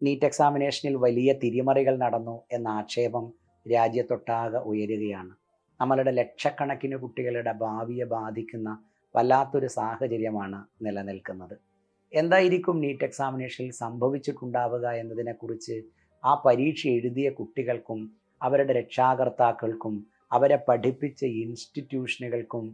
NEET എക്സാമിനേഷനിൽ വലിയ തിരിമറികൾ നടന്നു എന്ന ആക്ഷേപം രാജ്യത്തൊട്ടാകെ ഉയരുകയാണ്. നമ്മളുടെ ലക്ഷക്കണക്കിന് കുട്ടികളുടെ ഭാവിയെ ബാധിക്കുന്ന വല്ലാത്തൊരു സാഹചര്യമാണ് നിലനിൽക്കുന്നത്. എന്തായിരിക്കും നീറ്റ് എക്സാമിനേഷനിൽ സംഭവിച്ചിട്ടുണ്ടാവുക എന്നതിനെക്കുറിച്ച് ആ പരീക്ഷ എഴുതിയ കുട്ടികൾക്കും അവരുടെ രക്ഷാകർത്താക്കൾക്കും അവരെ പഠിപ്പിച്ച ഇൻസ്റ്റിറ്റ്യൂഷനുകൾക്കും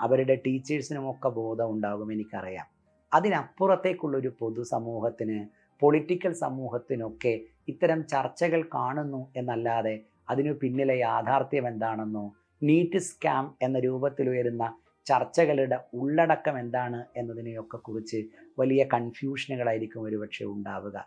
അവരുടെ ടീച്ചേഴ്സിനുമൊക്കെ ബോധം ഉണ്ടാകും, എനിക്കറിയാം. അതിനപ്പുറത്തേക്കുള്ളൊരു പൊതുസമൂഹത്തിന്, പൊളിറ്റിക്കൽ സമൂഹത്തിനൊക്കെ ഇത്തരം ചർച്ചകൾ കാണുന്നു എന്നല്ലാതെ അതിനു പിന്നിലെ യാഥാർത്ഥ്യം എന്താണെന്നോ നീറ്റ് സ്കാം എന്ന രൂപത്തിൽ ഉയരുന്ന ചർച്ചകളുടെ ഉള്ളടക്കം എന്താണ് എന്നതിനെയൊക്കെ കുറിച്ച് വലിയ കൺഫ്യൂഷനുകളായിരിക്കും ഒരുപക്ഷെ ഉണ്ടാവുക.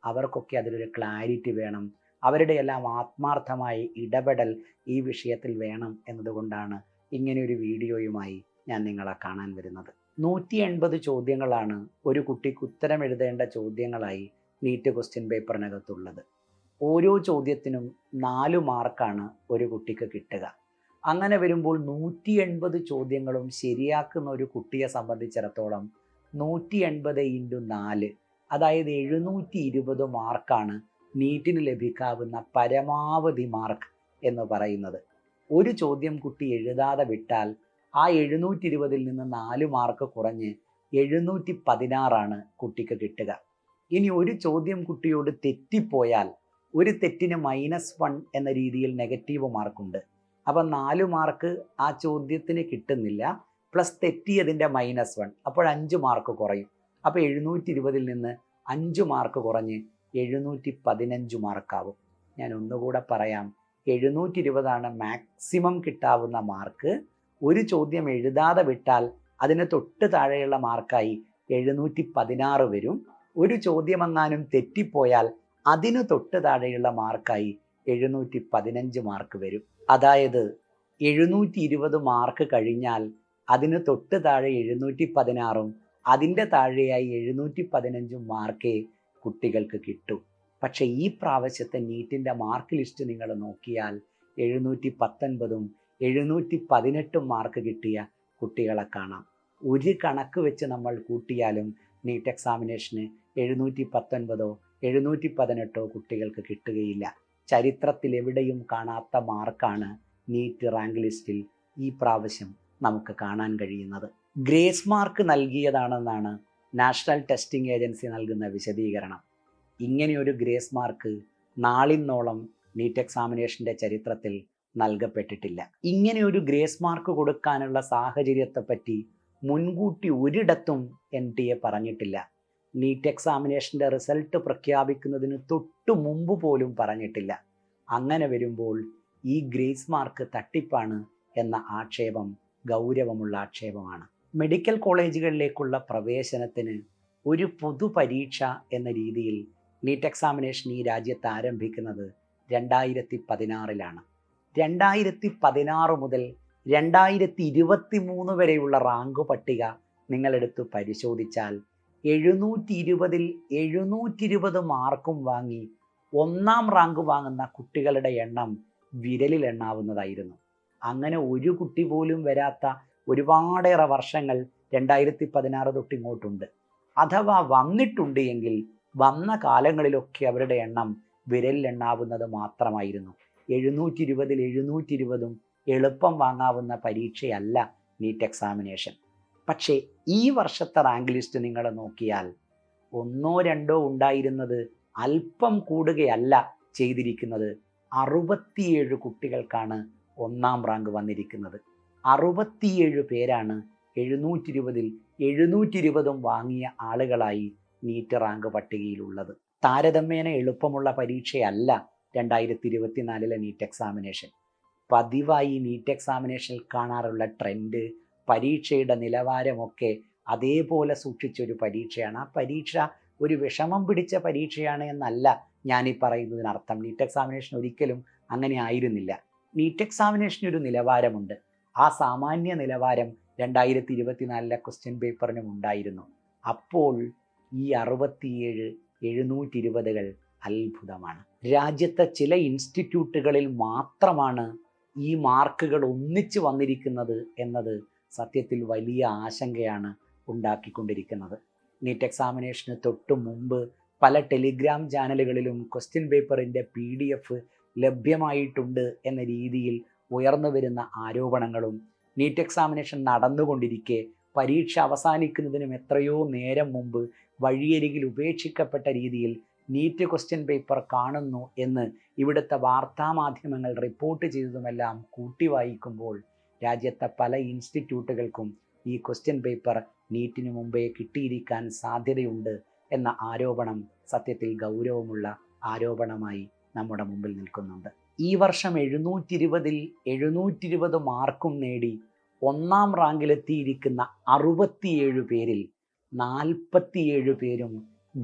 അവർക്കൊക്കെ അതിലൊരു ക്ലാരിറ്റി വേണം, അവരുടെ എല്ലാം ആത്മാർത്ഥമായ ഇടപെടൽ ഈ വിഷയത്തിൽ വേണം എന്നതുകൊണ്ടാണ് ഇങ്ങനെയൊരു വീഡിയോയുമായി ഞാൻ നിങ്ങളെ കാണാൻ വരുന്നത്. 180 ചോദ്യങ്ങളാണ് ഒരു കുട്ടിക്ക് ഉത്തരം എഴുതേണ്ട ചോദ്യങ്ങളായി നീറ്റ് ക്വസ്റ്റ്യൻ പേപ്പറിനകത്തുള്ളത്. ഓരോ ചോദ്യത്തിനും 4 മാർക്കാണ് ഒരു കുട്ടിക്ക് കിട്ടുക. അങ്ങനെ വരുമ്പോൾ 180 ചോദ്യങ്ങളും ശരിയാക്കുന്ന ഒരു കുട്ടിയെ സംബന്ധിച്ചിടത്തോളം 180 × 4 അതായത് 720 മാർക്കാണ് നീറ്റിന് ലഭിക്കാവുന്ന പരമാവധി മാർക്ക് എന്ന് പറയുന്നത്. ഒരു ചോദ്യം കുട്ടി എഴുതാതെ വിട്ടാൽ ആ 720-ൽ നിന്ന് 4 മാർക്ക് കുറഞ്ഞ് 716 കുട്ടിക്ക് കിട്ടുക. ഇനി ഒരു ചോദ്യം കുട്ടിയോട് തെറ്റിപ്പോയാൽ ഒരു തെറ്റിന് -1 എന്ന രീതിയിൽ നെഗറ്റീവ് മാർക്കുണ്ട്. അപ്പം 4 മാർക്ക് ആ ചോദ്യത്തിന് കിട്ടുന്നില്ല, പ്ലസ് തെറ്റിയതിൻ്റെ -1, അപ്പോൾ 5 മാർക്ക് കുറയും. അപ്പോൾ 720-ൽ നിന്ന് 5 മാർക്ക് കുറഞ്ഞ് 715 മാർക്കാവും. ഞാൻ ഒന്നുകൂടെ പറയാം, 720 മാക്സിമം കിട്ടാവുന്ന മാർക്ക്. ഒരു ചോദ്യം എഴുതാതെ വിട്ടാൽ അതിന് തൊട്ട് താഴെയുള്ള മാർക്കായി 716 വരും. ഒരു ചോദ്യമെങ്ങാനും തെറ്റിപ്പോയാൽ അതിന് തൊട്ട് താഴെയുള്ള മാർക്കായി 715 മാർക്ക് വരും. അതായത് 720 മാർക്ക് കഴിഞ്ഞാൽ അതിന് തൊട്ട് താഴെ 716-ഉം അതിൻ്റെ താഴെയായി 715 മാർക്കേ കുട്ടികൾക്ക് കിട്ടൂ. പക്ഷേ ഈ പ്രാവശ്യത്തെ നീറ്റിൻ്റെ മാർക്ക് ലിസ്റ്റ് നിങ്ങൾ നോക്കിയാൽ 719-ഉം 718 മാർക്ക് കിട്ടിയ കുട്ടികളെ കാണാം. ഒരു കണക്ക് വെച്ച് നമ്മൾ കൂട്ടിയാലും നീറ്റ് എക്സാമിനേഷന് 719-ഓ 718-ഓ കുട്ടികൾക്ക് കിട്ടുകയില്ല. ചരിത്രത്തിൽ എവിടെയും കാണാത്ത മാർക്കാണ് നീറ്റ് റാങ്ക് ലിസ്റ്റിൽ ഈ പ്രാവശ്യം നമുക്ക് കാണാൻ കഴിയുന്നത്. ഗ്രേസ് മാർക്ക് നൽകിയതാണെന്നാണ് നാഷണൽ ടെസ്റ്റിംഗ് ഏജൻസി നൽകുന്ന വിശദീകരണം. ഇങ്ങനെയൊരു ഗ്രേസ് മാർക്ക് നാളിന്നോളം നീറ്റ് എക്സാമിനേഷൻ്റെ ചരിത്രത്തിൽ നൽകപ്പെട്ടിട്ടില്ല. ഇങ്ങനെയൊരു ഗ്രേസ് മാർക്ക് കൊടുക്കാനുള്ള സാഹചര്യത്തെപ്പറ്റി മുൻകൂട്ടി ഒരിടത്തും NTA പറഞ്ഞിട്ടില്ല. നീറ്റ് എക്സാമിനേഷൻ്റെ റിസൾട്ട് പ്രഖ്യാപിക്കുന്നതിന് തൊട്ടു മുമ്പ് പോലും പറഞ്ഞിട്ടില്ല. അങ്ങനെ വരുമ്പോൾ ഈ ഗ്രേസ് മാർക്ക് തട്ടിപ്പാണ് എന്ന ആക്ഷേപം ഗൗരവമുള്ള ആക്ഷേപമാണ്. മെഡിക്കൽ കോളേജുകളിലേക്കുള്ള പ്രവേശനത്തിന് ഒരു പൊതുപരീക്ഷ എന്ന രീതിയിൽ നീറ്റ് എക്സാമിനേഷൻ ഈ രാജ്യത്ത് ആരംഭിക്കുന്നത് 2016-ലാണ്. 2016 മുതൽ 2023 വരെയുള്ള റാങ്ക് പട്ടിക നിങ്ങളെടുത്ത് പരിശോധിച്ചാൽ 720-ൽ 720 മാർക്കും വാങ്ങി 1-ാം റാങ്ക് വാങ്ങുന്ന കുട്ടികളുടെ എണ്ണം വിരലിൽ എണ്ണാവുന്നതായിരുന്നു. അങ്ങനെ ഒരു കുട്ടി പോലും വരാത്ത ഒരുപാടേറെ വർഷങ്ങൾ 2016 തൊട്ടിങ്ങോട്ടുണ്ട്. അഥവാ വന്നിട്ടുണ്ട് എങ്കിൽ വന്ന കാലങ്ങളിലൊക്കെ അവരുടെ എണ്ണം വിരലിൽ എണ്ണാവുന്നത് മാത്രമായിരുന്നു. 720-ൽ 720-ഉം എളുപ്പം വാങ്ങാവുന്ന പരീക്ഷയല്ല നീറ്റ് എക്സാമിനേഷൻ. പക്ഷേ ഈ വർഷത്തെ റാങ്ക് ലിസ്റ്റ് നിങ്ങൾ നോക്കിയാൽ 1-ഓ 2-ഓ ഉണ്ടായിരുന്നത് അല്പം കൂടുകയല്ല ചെയ്തിരിക്കുന്നത്. 67 കുട്ടികൾക്കാണ് 1-ാം റാങ്ക് വന്നിരിക്കുന്നത്. 67 പേരാണ് 720-ൽ 720-ഉം വാങ്ങിയ ആളുകളായി നീറ്റ് റാങ്ക് പട്ടികയിലുള്ളത്. താരതമ്യേന എളുപ്പമുള്ള പരീക്ഷയല്ല 2024-ലെ നീറ്റ് എക്സാമിനേഷൻ. പതിവായി നീറ്റ് എക്സാമിനേഷനിൽ കാണാറുള്ള ട്രെൻഡ്, പരീക്ഷയുടെ നിലവാരമൊക്കെ അതേപോലെ സൂക്ഷിച്ചൊരു പരീക്ഷയാണ്. ആ പരീക്ഷ ഒരു വിഷമം പിടിച്ച പരീക്ഷയാണ് എന്നല്ല ഞാനീ പറയുന്നതിനർത്ഥം. നീറ്റ് എക്സാമിനേഷൻ ഒരിക്കലും അങ്ങനെ ആയിരുന്നില്ല. നീറ്റ് എക്സാമിനേഷന് ഒരു നിലവാരമുണ്ട്. ആ സാമാന്യ നിലവാരം 2024-ലെ ക്വസ്റ്റ്യൻ പേപ്പറിനും ഉണ്ടായിരുന്നു. അപ്പോൾ ഈ 67 720-കൾ അത്ഭുതമാണ്. രാജ്യത്തെ ചില ഇൻസ്റ്റിറ്റ്യൂട്ടുകളിൽ മാത്രമാണ് ഈ മാർക്കുകൾ ഒന്നിച്ച് വന്നിരിക്കുന്നത് എന്നത് സത്യത്തിൽ വലിയ ആശങ്കയാണ് ഉണ്ടാക്കിക്കൊണ്ടിരിക്കുന്നത്. നീറ്റ് എക്സാമിനേഷന് തൊട്ട് മുമ്പ് പല ടെലിഗ്രാം ചാനലുകളിലും ക്വസ്റ്റ്യൻ പേപ്പറിൻ്റെ PDF ലഭ്യമായിട്ടുണ്ട് എന്ന രീതിയിൽ ഉയർന്നു വരുന്ന ആരോപണങ്ങളും, നീറ്റ് എക്സാമിനേഷൻ നടന്നുകൊണ്ടിരിക്കെ പരീക്ഷ അവസാനിക്കുന്നതിനും എത്രയോ നേരം മുമ്പ് വഴിയരികിൽ ഉപേക്ഷിക്കപ്പെട്ട രീതിയിൽ നീറ്റ് ക്വസ്റ്റ്യൻ പേപ്പർ കാണുന്നു എന്ന് ഇവിടുത്തെ വാർത്താമാധ്യമങ്ങൾ റിപ്പോർട്ട് ചെയ്തതുമെല്ലാം കൂട്ടി വായിക്കുമ്പോൾ രാജ്യത്തെ പല ഇൻസ്റ്റിറ്റ്യൂട്ടുകൾക്കും ഈ ക്വസ്റ്റ്യൻ പേപ്പർ നീറ്റിന് മുമ്പേ കിട്ടിയിരിക്കാൻ സാധ്യതയുണ്ട് എന്ന ആരോപണം സത്യത്തിൽ ഗൗരവമുള്ള ആരോപണമായി നമ്മുടെ മുമ്പിൽ നിൽക്കുന്നുണ്ട്. ഈ വർഷം 720 മാർക്കും നേടി ഒന്നാം റാങ്കിലെത്തിയിരിക്കുന്ന 67 പേരിൽ 47 പേരും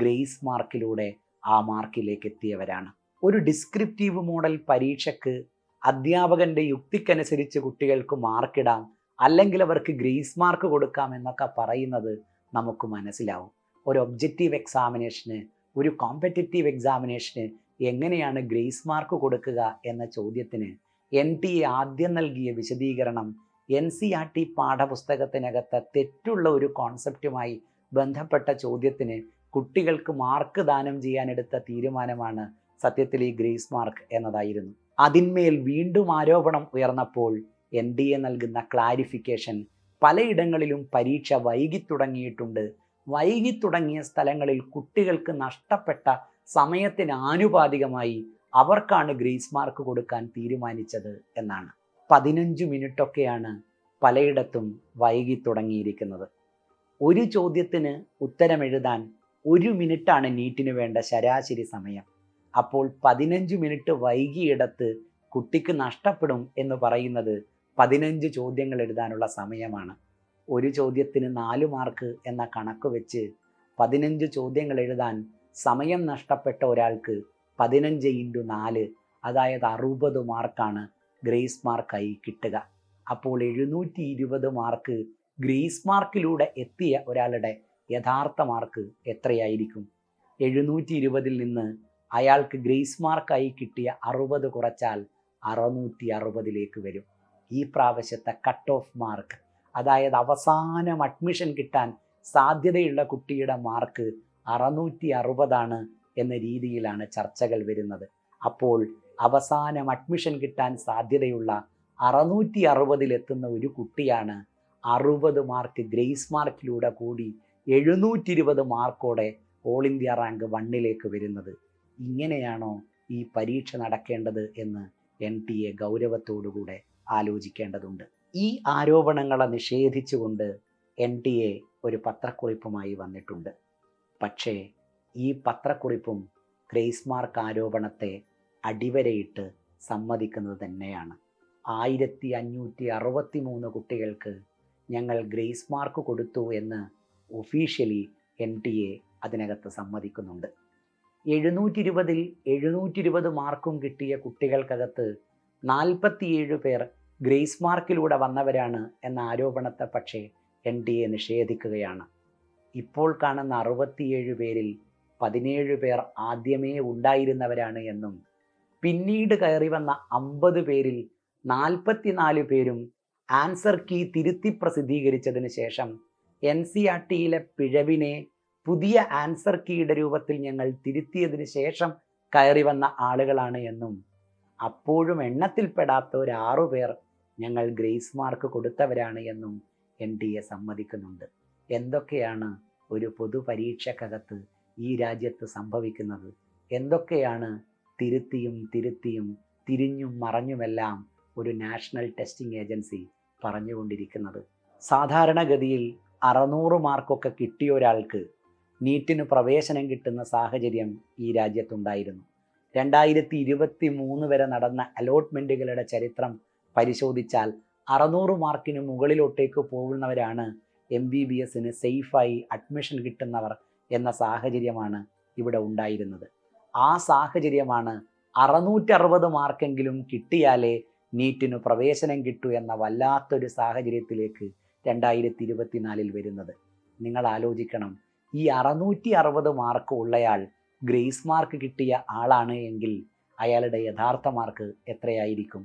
ഗ്രേസ് മാർക്കിലൂടെ ആ മാർക്കിലേക്ക് എത്തിയവരാണ്. ഒരു ഡിസ്ക്രിപ്റ്റീവ് മോഡൽ പരീക്ഷയ്ക്ക് അധ്യാപകൻ്റെ യുക്തിക്കനുസരിച്ച് കുട്ടികൾക്ക് മാർക്കിടാം, അല്ലെങ്കിൽ അവർക്ക് ഗ്രേസ് മാർക്ക് കൊടുക്കാം എന്നൊക്കെ പറയുന്നത് നമുക്ക് മനസ്സിലാവും. ഒരു ഒബ്ജക്റ്റീവ് എക്സാമിനേഷന്, ഒരു കോമ്പറ്റിറ്റീവ് എക്സാമിനേഷന് എങ്ങനെയാണ് ഗ്രേസ് മാർക്ക് കൊടുക്കുക എന്ന ചോദ്യത്തിന് NTA ആദ്യം നൽകിയ വിശദീകരണം NCERT പാഠപുസ്തകത്തിനകത്ത് തെറ്റുള്ള ഒരു കോൺസെപ്റ്റുമായി ബന്ധപ്പെട്ട ചോദ്യത്തിന് കുട്ടികൾക്ക് മാർക്ക് ദാനം ചെയ്യാനെടുത്ത തീരുമാനമാണ് സത്യത്തിൽ ഈ ഗ്രേസ് മാർക്ക് എന്നതായിരുന്നു. അതിന്മേൽ വീണ്ടും ആരോപണം ഉയർന്നപ്പോൾ NTA നൽകുന്ന ക്ലാരിഫിക്കേഷൻ പലയിടങ്ങളിലും പരീക്ഷ വൈകിത്തുടങ്ങിയിട്ടുണ്ട്, വൈകിത്തുടങ്ങിയ സ്ഥലങ്ങളിൽ കുട്ടികൾക്ക് നഷ്ടപ്പെട്ട സമയത്തിന് ആനുപാതികമായി അവർക്കാണ് ഗ്രേസ് മാർക്ക് കൊടുക്കാൻ തീരുമാനിച്ചത് എന്നാണ്. 15 മിനിറ്റൊക്കെയാണ് പലയിടത്തും വൈകിത്തുടങ്ങിയിരിക്കുന്നത്. ഒരു ചോദ്യത്തിന് ഉത്തരം എഴുതാൻ 1 മിനിറ്റാണ് നീറ്റിന് വേണ്ട ശരാശരി സമയം. അപ്പോൾ 15 മിനിറ്റ് വൈകിയിടത്ത് കുട്ടിക്ക് നഷ്ടപ്പെടും എന്ന് പറയുന്നത് 15 ചോദ്യങ്ങൾ എഴുതാനുള്ള സമയമാണ്. ഒരു ചോദ്യത്തിന് 4 മാർക്ക് എന്ന കണക്ക് വെച്ച് 15 ചോദ്യങ്ങൾ എഴുതാൻ സമയം നഷ്ടപ്പെട്ട ഒരാൾക്ക് 15 × 4 അതായത് 60 മാർക്കാണ് ഗ്രേസ് മാർക്കായി കിട്ടുക. അപ്പോൾ 720 മാർക്ക് ഗ്രേസ് മാർക്കിലൂടെ എത്തിയ ഒരാളുടെ യഥാർത്ഥ മാർക്ക് എത്രയായിരിക്കും? 720 നിന്ന് അയാൾക്ക് ഗ്രേസ് മാർക്കായി കിട്ടിയ 60 കുറച്ചാൽ 660 വരും. ഈ പ്രാവശ്യത്തെ കട്ട് ഓഫ് മാർക്ക്, അതായത് അവസാനം അഡ്മിഷൻ കിട്ടാൻ സാധ്യതയുള്ള കുട്ടിയുടെ മാർക്ക് 660 എന്ന രീതിയിലാണ് ചർച്ചകൾ വരുന്നത്. അപ്പോൾ അവസാനം അഡ്മിഷൻ കിട്ടാൻ സാധ്യതയുള്ള 660 ഒരു കുട്ടിയാണ് 60 മാർക്ക് ഗ്രേസ് മാർക്കിലൂടെ കൂടി 720 മാർക്കോടെ ഓൾ ഇന്ത്യ റാങ്ക് 1 വരുന്നത്. ഇങ്ങനെയാണോ ഈ പരീക്ഷ നടക്കേണ്ടത് എന്ന് NTA ഗൗരവത്തോടുകൂടെ ആലോചിക്കേണ്ടതുണ്ട്. ഈ ആരോപണങ്ങളെ നിഷേധിച്ചുകൊണ്ട് NTA ഒരു പത്രക്കുറിപ്പുമായി വന്നിട്ടുണ്ട്. പക്ഷേ ഈ പത്രക്കുറിപ്പും ഗ്രേസ് മാർക്ക് ആരോപണത്തെ അടിവരയിട്ട് സമ്മതിക്കുന്നത് തന്നെയാണ്. 1563 കുട്ടികൾക്ക് ഞങ്ങൾ ഗ്രേസ് മാർക്ക് കൊടുത്തു എന്ന് ഒഫീഷ്യലി NTA അതിനകത്ത് സമ്മതിക്കുന്നുണ്ട്. 720 720 മാർക്കും കിട്ടിയ കുട്ടികൾക്കകത്ത് 47 പേർ ഗ്രേസ് മാർക്കിലൂടെ വന്നവരാണ് എന്ന ആരോപണത്തെ പക്ഷേ NTA നിഷേധിക്കുകയാണ്. ഇപ്പോൾ കാണുന്ന 67 പേരിൽ 17 പേർ ആദ്യമേ ഉണ്ടായിരുന്നവരാണ് എന്നും പിന്നീട് കയറി വന്ന 50 പേരിൽ 44 പേരും ആൻസർ കീ തിരുത്തി പ്രസിദ്ധീകരിച്ചതിന് ശേഷം NCERTയിലെ പിഴവിനെ പുതിയ ആൻസർ കീയുടെ രൂപത്തിൽ ഞങ്ങൾ തിരുത്തിയതിന് ശേഷം കയറി വന്ന ആളുകളാണ് എന്നും അപ്പോഴും എണ്ണത്തിൽപ്പെടാത്ത ഒരു 6 പേർ ഞങ്ങൾ ഗ്രേസ് മാർക്ക് കൊടുത്തവരാണ് എന്നും NTA സമ്മതിക്കുന്നുണ്ട്. എന്തൊക്കെയാണ് ഒരു പൊതുപരീക്ഷക്കകത്ത് ഈ രാജ്യത്ത് സംഭവിക്കുന്നത്? എന്തൊക്കെയാണ് തിരുത്തിയും തിരിഞ്ഞും മറഞ്ഞുമെല്ലാം ഒരു നാഷണൽ ടെസ്റ്റിംഗ് ഏജൻസി പറഞ്ഞുകൊണ്ടിരിക്കുന്നത്? സാധാരണഗതിയിൽ 600 മാർക്കൊക്കെ കിട്ടിയ ഒരാൾക്ക് നീറ്റിന് പ്രവേശനം കിട്ടുന്ന സാഹചര്യം ഈ രാജ്യത്തുണ്ടായിരുന്നു. 2023 വരെ നടന്ന അലോട്ട്മെൻറ്റുകളുടെ ചരിത്രം പരിശോധിച്ചാൽ 600 മാർക്കിന് മുകളിലോട്ടേക്ക് പോകുന്നവരാണ് MBBSന് സേഫായി അഡ്മിഷൻ കിട്ടുന്നവർ എന്ന സാഹചര്യമാണ് ഇവിടെ ഉണ്ടായിരുന്നത്. ആ സാഹചര്യമാണ് 660 മാർക്കെങ്കിലും കിട്ടിയാലേ നീറ്റിന് പ്രവേശനം കിട്ടൂ എന്ന വല്ലാത്തൊരു സാഹചര്യത്തിലേക്ക് 2024 വരുന്നത്. നിങ്ങൾ ആലോചിക്കണം, ഈ 660 മാർക്ക് ഉള്ളയാൾ ഗ്രേസ് മാർക്ക് കിട്ടിയ ആളാണ് എങ്കിൽ അയാളുടെ യഥാർത്ഥ മാർക്ക് എത്രയായിരിക്കും?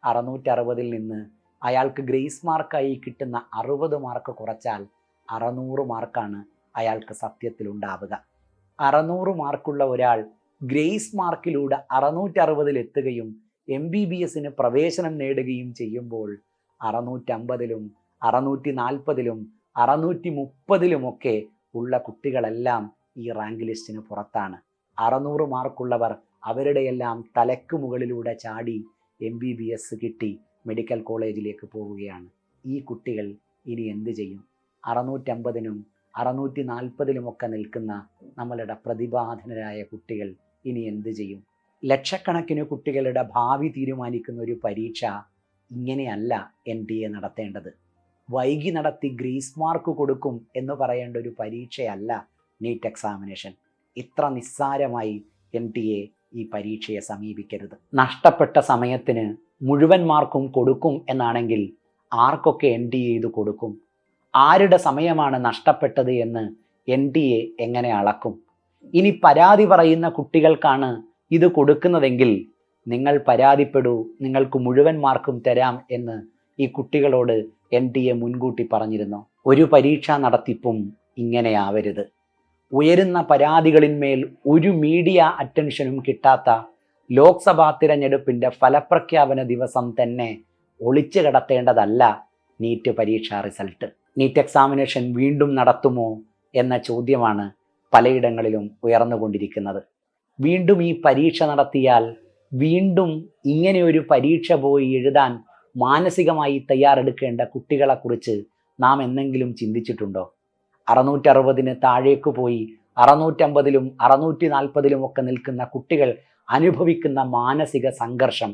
660 നിന്ന് അയാൾക്ക് ഗ്രേസ് മാർക്കായി കിട്ടുന്ന 60 മാർക്ക് കുറച്ചാൽ 600 മാർക്കാണ് അയാൾക്ക് സത്യത്തിലുണ്ടാവുക. 600 മാർക്കുള്ള ഒരാൾ ഗ്രേസ് മാർക്കിലൂടെ 660 എത്തുകയും MBBSന് പ്രവേശനം നേടുകയും ചെയ്യുമ്പോൾ 650-ലും 640-ലും 630-ലുമൊക്കെ ഉള്ള കുട്ടികളെല്ലാം ഈ റാങ്ക് ലിസ്റ്റിന് പുറത്താണ്. 600 മാർക്കുള്ളവർ അവരുടെയെല്ലാം തലയ്ക്ക് മുകളിലൂടെ ചാടി MBBS കിട്ടി മെഡിക്കൽ കോളേജിലേക്ക് പോവുകയാണ്. ഈ കുട്ടികൾ ഇനി എന്ത് ചെയ്യും? 650-നും 640-ലുമൊക്കെ നിൽക്കുന്ന നമ്മളുടെ പ്രതിഭാധനരായ കുട്ടികൾ ഇനി എന്ത് ചെയ്യും? ലക്ഷക്കണക്കിന് കുട്ടികളുടെ ഭാവി തീരുമാനിക്കുന്ന ഒരു പരീക്ഷ ഇങ്ങനെയല്ല NTA നടത്തേണ്ടത്. വൈകി നടത്തി ഗ്രേസ് മാർക്ക് കൊടുക്കും എന്ന് പറയേണ്ട ഒരു പരീക്ഷയല്ല നീറ്റ് എക്സാമിനേഷൻ. ഇത്ര നിസ്സാരമായി NTA ഈ പരീക്ഷയെ സമീപിക്കരുത്. നഷ്ടപ്പെട്ട സമയത്തിന് മുഴുവൻ മാർക്കും കൊടുക്കും എന്നാണെങ്കിൽ ആർക്കൊക്കെ NTA ഇത് കൊടുക്കും? ആരുടെ സമയമാണ് നഷ്ടപ്പെട്ടത് എന്ന് NTA എങ്ങനെ അളക്കും? ഇനി പരാതി പറയുന്ന കുട്ടികൾക്കാണ് ഇത് കൊടുക്കുന്നതെങ്കിൽ നിങ്ങൾ പരാതിപ്പെടൂ, നിങ്ങൾക്ക് മുഴുവൻ മാർക്കും തരാം എന്ന് ഈ കുട്ടികളോട് NTA മുൻകൂട്ടി പറഞ്ഞിരുന്നു. ഒരു പരീക്ഷാ നടത്തിപ്പും ഇങ്ങനെയാവരുത്. ഉയരുന്ന പരാതികളിന്മേൽ ഒരു മീഡിയ അറ്റൻഷനും കിട്ടാത്ത ലോക്സഭാ തിരഞ്ഞെടുപ്പിൻ്റെ ഫലപ്രഖ്യാപന ദിവസം തന്നെ ഒളിച്ചു കിടത്തേണ്ടതല്ല നീറ്റ് പരീക്ഷാ റിസൾട്ട്. നീറ്റ് എക്സാമിനേഷൻ വീണ്ടും നടത്തുമോ എന്ന ചോദ്യമാണ് പലയിടങ്ങളിലും ഉയർന്നുകൊണ്ടിരിക്കുന്നത്. വീണ്ടും ഈ പരീക്ഷ നടത്തിയാൽ വീണ്ടും ഇങ്ങനെ ഒരു പരീക്ഷ പോയി എഴുതാൻ മാനസികമായി തയ്യാറെടുക്കേണ്ട കുട്ടികളെക്കുറിച്ച് നാം എന്തെങ്കിലും ചിന്തിച്ചിട്ടുണ്ടോ? 660-ന് താഴേക്ക് പോയി 650-ലും 640-ലും ഒക്കെ നിൽക്കുന്ന കുട്ടികൾ അനുഭവിക്കുന്ന മാനസിക സംഘർഷം,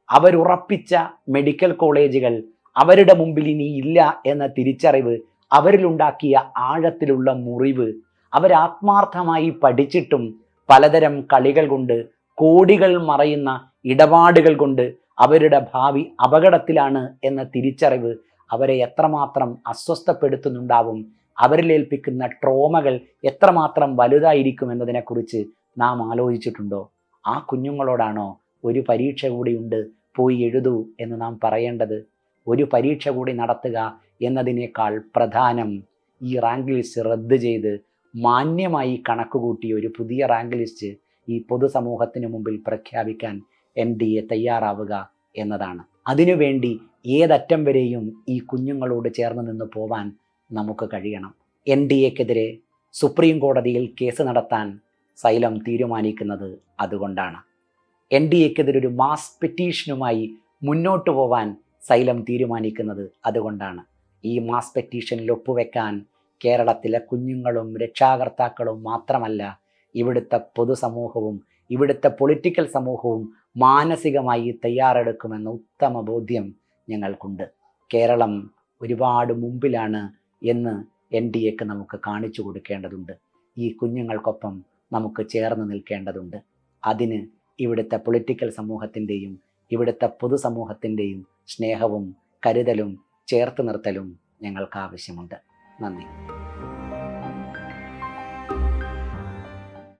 അവരുറപ്പിച്ച മെഡിക്കൽ കോളേജുകൾ അവരുടെ മുമ്പിൽ ഇനി ഇല്ല എന്ന തിരിച്ചറിവ്, അവരിലുണ്ടാക്കിയ ആഴത്തിലുള്ള മുറിവ്, അവരാത്മാർത്ഥമായി പഠിച്ചിട്ടും പലതരം കളികൾ കൊണ്ട്, കോടികൾ മറയുന്ന ഇടപാടുകൾ കൊണ്ട് അവരുടെ ഭാവി അപകടത്തിലാണ് എന്ന തിരിച്ചറിവ് അവരെ എത്രമാത്രം അസ്വസ്ഥപ്പെടുത്തുന്നുണ്ടാവും, അവരിലേൽപ്പിക്കുന്ന ട്രോമകൾ എത്രമാത്രം വലുതായിരിക്കും എന്നതിനെക്കുറിച്ച് നാം ആലോചിച്ചിട്ടുണ്ടോ? ആ കുഞ്ഞുങ്ങളോടാണോ ഒരു പരീക്ഷ കൂടി ഉണ്ട്, പോയി എഴുതൂ എന്ന് നാം പറയേണ്ടത്? ഒരു പരീക്ഷ കൂടി നടത്തുക എന്നതിനേക്കാൾ പ്രധാനം ഈ റാങ്ക് ലിസ്റ്റ് റദ്ദ് ചെയ്ത് മാന്യമായി കണക്കുകൂട്ടി ഒരു പുതിയ റാങ്ക് ലിസ്റ്റ് ഈ പൊതുസമൂഹത്തിന് മുമ്പിൽ പ്രഖ്യാപിക്കാൻ NTA തയ്യാറാവുക എന്നതാണ്. അതിനുവേണ്ടി ഏതറ്റം വരെയും ഈ കുഞ്ഞുങ്ങളോട് ചേർന്ന് നിന്ന് പോവാൻ നമുക്ക് കഴിയണം. NTA-ക്കെതിരെ സുപ്രീം കോടതിയിൽ കേസ് നടത്താൻ സൈലം തീരുമാനിക്കുന്നത് അതുകൊണ്ടാണ്. NTA-ക്കെതിരെ ഒരു മാസ് പെറ്റീഷനുമായി മുന്നോട്ട് പോവാൻ സൈലം തീരുമാനിക്കുന്നത് അതുകൊണ്ടാണ്. ഈ മാസ് പെറ്റീഷനിൽ ഒപ്പുവെക്കാൻ കേരളത്തിലെ കുഞ്ഞുങ്ങളും രക്ഷാകർത്താക്കളും മാത്രമല്ല, ഇവിടുത്തെ പൊതുസമൂഹവും ഇവിടുത്തെ പൊളിറ്റിക്കൽ സമൂഹവും മാനസികമായി തയ്യാറെടുക്കുമെന്ന ഉത്തമ ബോധ്യം ഞങ്ങൾക്കുണ്ട്. കേരളം ഒരുപാട് മുമ്പിലാണ് എന്ന് NTA-ക്ക് നമുക്ക് കാണിച്ചു കൊടുക്കേണ്ടതുണ്ട്. ഈ കുഞ്ഞുങ്ങൾക്കൊപ്പം നമുക്ക് ചേർന്ന് നിൽക്കേണ്ടതുണ്ട്. അതിന് ഇവിടുത്തെ പൊളിറ്റിക്കൽ സമൂഹത്തിൻ്റെയും ഇവിടുത്തെ പൊതുസമൂഹത്തിൻ്റെയും സ്നേഹവും കരുതലും ചേർത്ത് നിർത്തലും ഞങ്ങൾക്ക് ആവശ്യമുണ്ട്. നന്ദി.